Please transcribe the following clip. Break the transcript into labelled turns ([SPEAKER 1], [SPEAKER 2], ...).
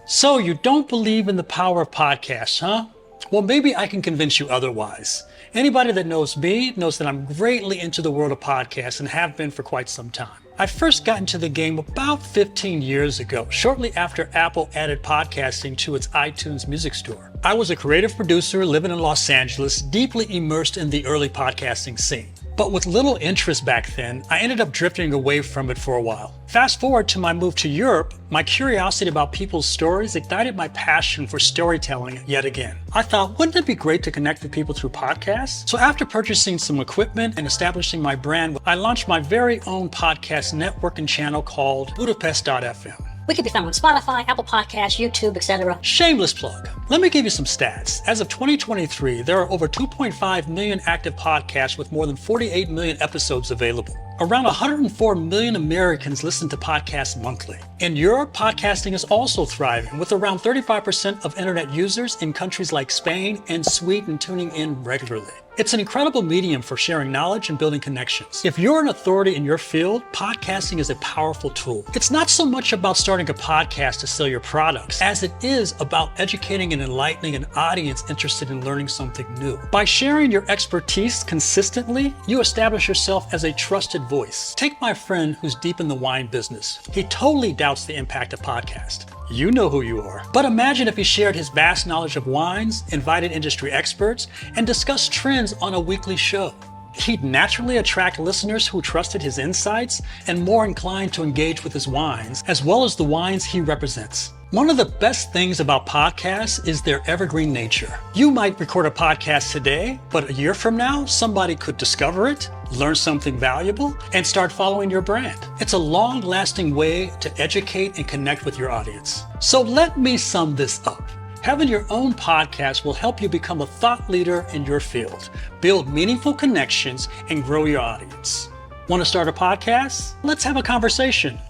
[SPEAKER 1] So you don't believe in the power of podcasts, huh? Well, maybe I can convince you otherwise. Anybody that knows me knows that I'm greatly into the world of podcasts and have been for quite some time. I first got into the game about 15 years ago, shortly after Apple added podcasting to its iTunes music store. I was a creative producer living in Los Angeles, deeply immersed in the early podcasting scene. But with little interest back then, I ended up drifting away from it for a while. Fast forward to my move to Europe, my curiosity about people's stories ignited my passion for storytelling yet again. I thought, wouldn't it be great to connect with people through podcasts? So after purchasing some equipment and establishing my brand, I launched my very own podcast network and channel called Budapest.fm.
[SPEAKER 2] We can be found on Spotify, Apple Podcasts, YouTube, etc.
[SPEAKER 1] Shameless plug. Let me give you some stats. As of 2023, there are over 2.5 million active podcasts with more than 48 million episodes available. Around 104 million Americans listen to podcasts monthly. In Europe, podcasting is also thriving, with around 35% of internet users in countries like Spain and Sweden tuning in regularly. It's an incredible medium for sharing knowledge and building connections. If you're an authority in your field, podcasting is a powerful tool. It's not so much about starting a podcast to sell your products, as it is about educating and enlightening an audience interested in learning something new. By sharing your expertise consistently, you establish yourself as a trusted voice. Take my friend who's deep in the wine business. He totally doubts the impact of podcast. You know who you are. But imagine if he shared his vast knowledge of wines, invited industry experts, and discussed trends on a weekly show. He'd naturally attract listeners who trusted his insights and more inclined to engage with his wines, as well as the wines he represents. One of the best things about podcasts is their evergreen nature. You might record a podcast today, but a year from now, somebody could discover it, learn something valuable, and start following your brand. It's a long-lasting way to educate and connect with your audience. So let me sum this up. Having your own podcast will help you become a thought leader in your field, build meaningful connections, and grow your audience. Want to start a podcast? Let's have a conversation.